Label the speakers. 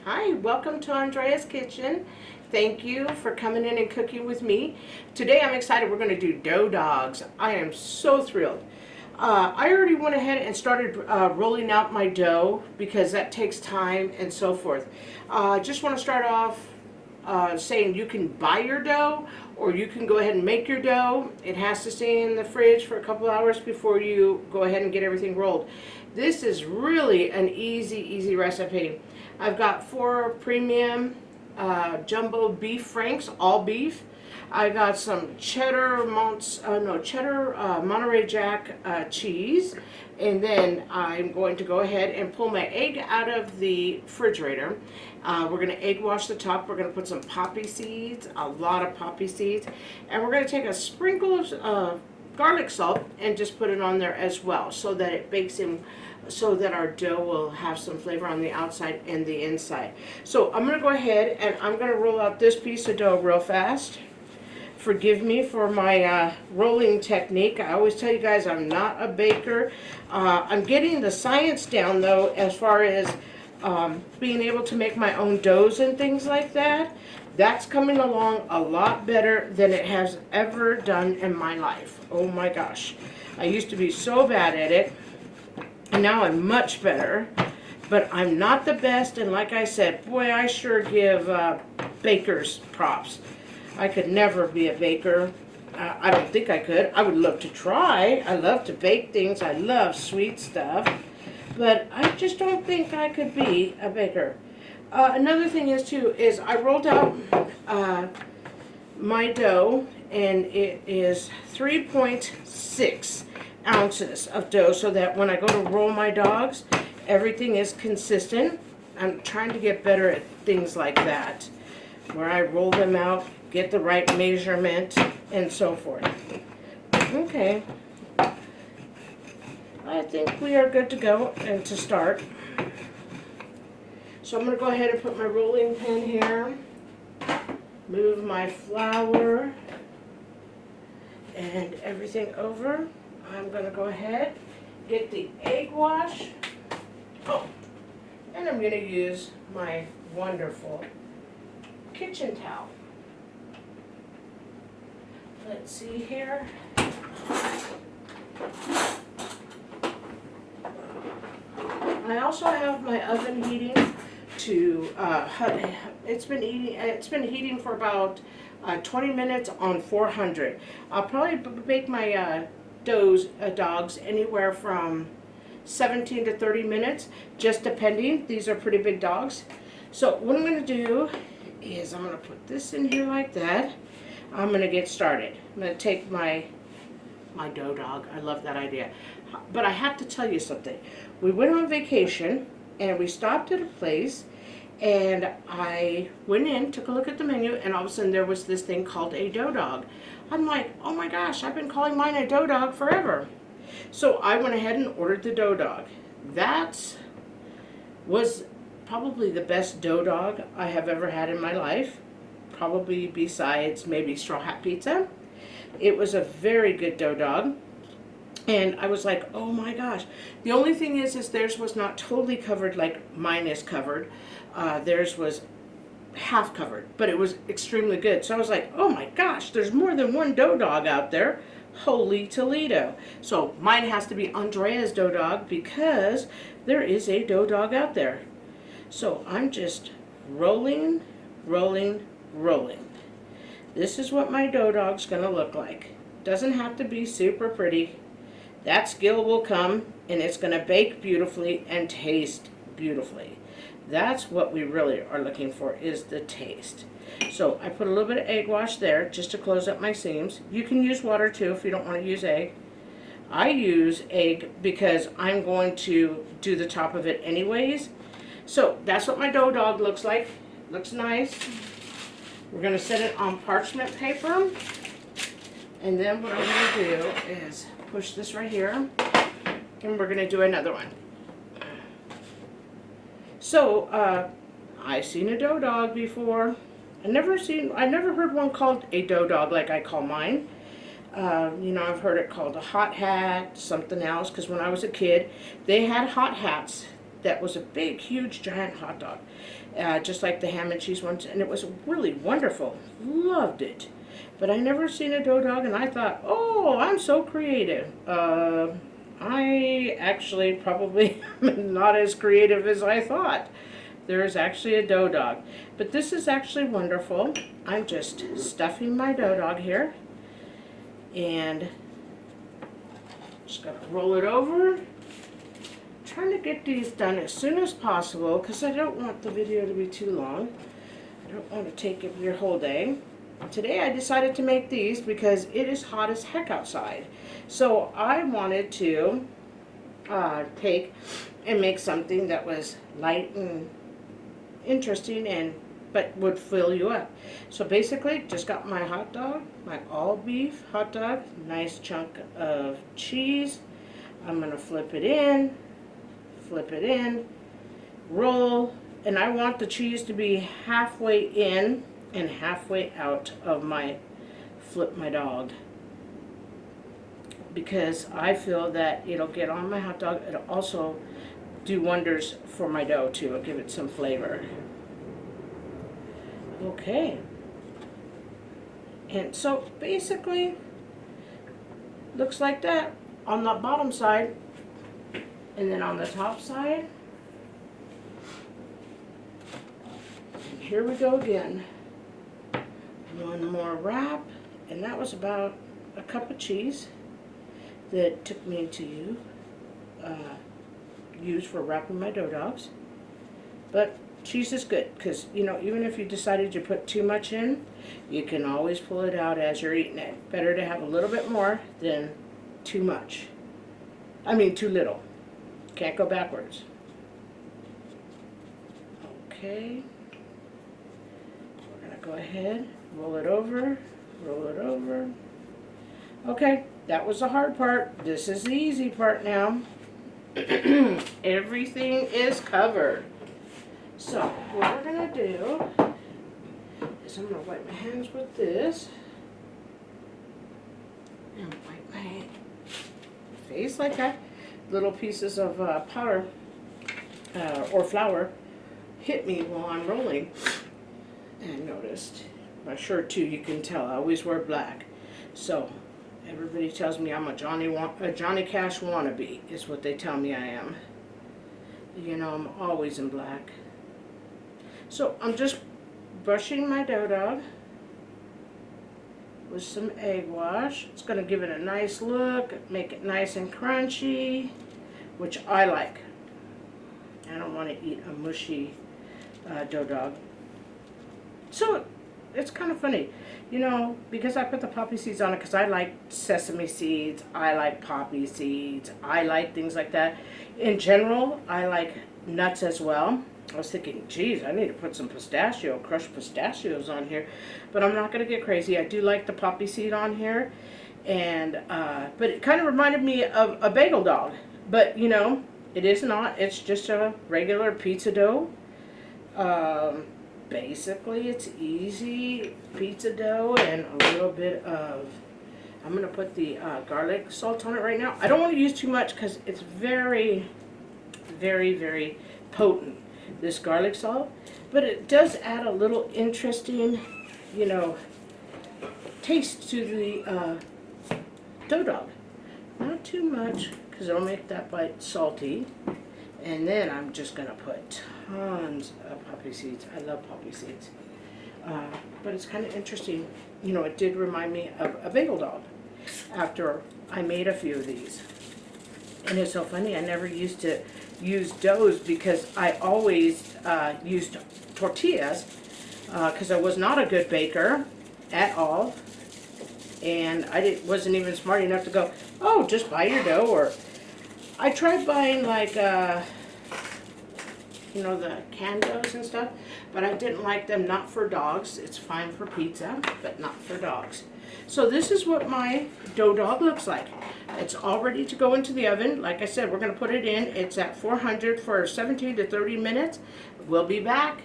Speaker 1: Hi, welcome to Andrea's Kitchen. Thank you for coming in and cooking with me. Today I'm excited. We're going to do dough dogs. I am so thrilled. I already went ahead and started rolling out my dough because that takes time and so forth. Just want to start off saying you can buy your dough or you can go ahead and make your dough. It has to stay in the fridge for a couple hours before you go ahead and get everything rolled. This is really an easy recipe. I've got 4 premium jumbo beef franks, all beef. I got some cheddar Monterey Jack cheese, and then I'm going to go ahead and pull my egg out of the refrigerator. We're going to egg wash the top. We're going to put some poppy seeds, a lot of poppy seeds, and we're going to take a sprinkle of garlic salt and just put it on there as well, so that it bakes in, so that our dough will have some flavor on the outside and the inside. So I'm going to go ahead and I'm going to roll out this piece of dough real fast. Forgive me for my rolling technique. I always tell you guys I'm not a baker. I'm getting the science down though, as far as being able to make my own doughs and things like that. That's coming along a lot better than it has ever done in my life. Oh my gosh. I used to be so bad at it, and now I'm much better. But I'm not the best, and like I said, boy, I sure give bakers props. I could never be a baker. I don't think I could. I would love to try. I love to bake things. I love sweet stuff. But I just don't think I could be a baker. Another thing is, too, is I rolled out my dough, and it is 3.6 ounces of dough, so that when I go to roll my dogs, everything is consistent. I'm trying to get better at things like that, where I roll them out, get the right measurement, and so forth. Okay. I think we are good to go and to start. So I'm going to go ahead and put my rolling pin here, move my flour and everything over. I'm going to go ahead, get the egg wash. Oh, and I'm going to use my wonderful kitchen towel. Let's see here. I also have my oven heating to it's been heating for about 20 minutes on 400. I'll probably bake my dogs anywhere from 17 to 30 minutes, just depending. These are pretty big dogs. So what I'm going to do is I'm going to put this in here like that. I'm going to get started. I'm going to take my dough dog. I love that idea. But I have to tell you something. We went on vacation and we stopped at a place, and I went in, took a look at the menu, and all of a sudden there was this thing called a dough dog. I'm like, oh my gosh, I've been calling mine a dough dog forever. So I went ahead and ordered the dough dog. That was probably the best dough dog I have ever had in my life, probably besides maybe Straw Hat Pizza. It was a very good dough dog. And I was like, oh my gosh. The only thing is theirs was not totally covered like mine is covered. Theirs was half covered, but it was extremely good. So I was like, oh my gosh, there's more than one dough dog out there. Holy Toledo. So mine has to be Andrea's dough dog, because there is a dough dog out there. So I'm just rolling. This is what my dough dog's gonna look like. Doesn't have to be super pretty. That skill will come, and it's going to bake beautifully and taste beautifully. That's what we really are looking for, is the taste. So I put a little bit of egg wash there just to close up my seams. You can use water too if you don't want to use egg. I use egg because I'm going to do the top of it anyways. So that's what my dough dog looks like. Looks nice. We're going to set it on parchment paper. And then what I'm going to do is push this right here, and we're going to do another one. So I've seen a dough dog before. I never heard one called a dough dog like I call mine. You know, I've heard it called a hot hat, something else, because when I was a kid, they had hot hats that was a big, huge, giant hot dog, just like the ham and cheese ones, and it was really wonderful. Loved it. But I never seen a dough dog, and I thought, oh, I'm so creative. I actually probably not as creative as I thought. There is actually a dough dog. But this is actually wonderful. I'm just stuffing my dough dog here. And just gotta roll it over. Trying to get these done as soon as possible because I don't want the video to be too long. I don't want to take up your whole day. Today I decided to make these because it is hot as heck outside. So I wanted to take and make something that was light and interesting but would fill you up. So basically just got my hot dog, my all beef hot dog, nice chunk of cheese. I'm gonna flip it in, roll, and I want the cheese to be halfway in and halfway out of my flip my dog, because I feel that it'll get on my hot dog. It'll also do wonders for my dough too. It'll give it some flavor. Okay. And so basically looks like that on the bottom side, and then on the top side. And here we go again. One more wrap, and that was about a cup of cheese that took me to use for wrapping my dough dogs. But cheese is good because, you know, even if you decided to put too much in, you can always pull it out as you're eating it. Better to have a little bit more than too much. I mean, too little. Can't go backwards. Okay. We're going to go ahead, roll it over, roll it over. Okay, that was the hard part. This is the easy part now. Everything is covered. So, what we're going to do is I'm going to wipe my hands with this. And wipe my face like that. Little pieces of powder or flour hit me while I'm rolling. And noticed my shirt too, you can tell I always wear black. So everybody tells me I'm a Johnny Cash wannabe, is what they tell me I am. You know, I'm always in black. So I'm just brushing my dough dog with some egg wash. It's going to give it a nice look, make it nice and crunchy, which I like. I don't want to eat a mushy dough dog. So it's kind of funny, you know, because I put the poppy seeds on it because I like sesame seeds, I like poppy seeds, I like things like that. In general, I like nuts as well. I was thinking, geez, I need to put some crushed pistachios on here, but I'm not going to get crazy. I do like the poppy seed on here, and but it kind of reminded me of a bagel dog, but you know, it is not. It's just a regular pizza dough. Basically, it's easy pizza dough and a little bit of, I'm going to put the garlic salt on it right now. I don't want to use too much because it's very, very, very potent, this garlic salt, but it does add a little interesting, you know, taste to the dough dog. Not too much because it'll make that bite salty. And then I'm just going to put tons of poppy seeds. I love poppy seeds. But it's kind of interesting. You know, it did remind me of a bagel dog after I made a few of these. And it's so funny, I never used to use doughs because I always used tortillas because I was not a good baker at all. And I wasn't even smart enough to go, oh, just buy your dough. Or I tried buying like, you know, the canned doughs and stuff, but I didn't like them. Not for dogs. It's fine for pizza, but not for dogs. So this is what my dough dog looks like. It's all ready to go into the oven. Like I said, we're going to put it in. It's at 400 for 17 to 30 minutes. We'll be back.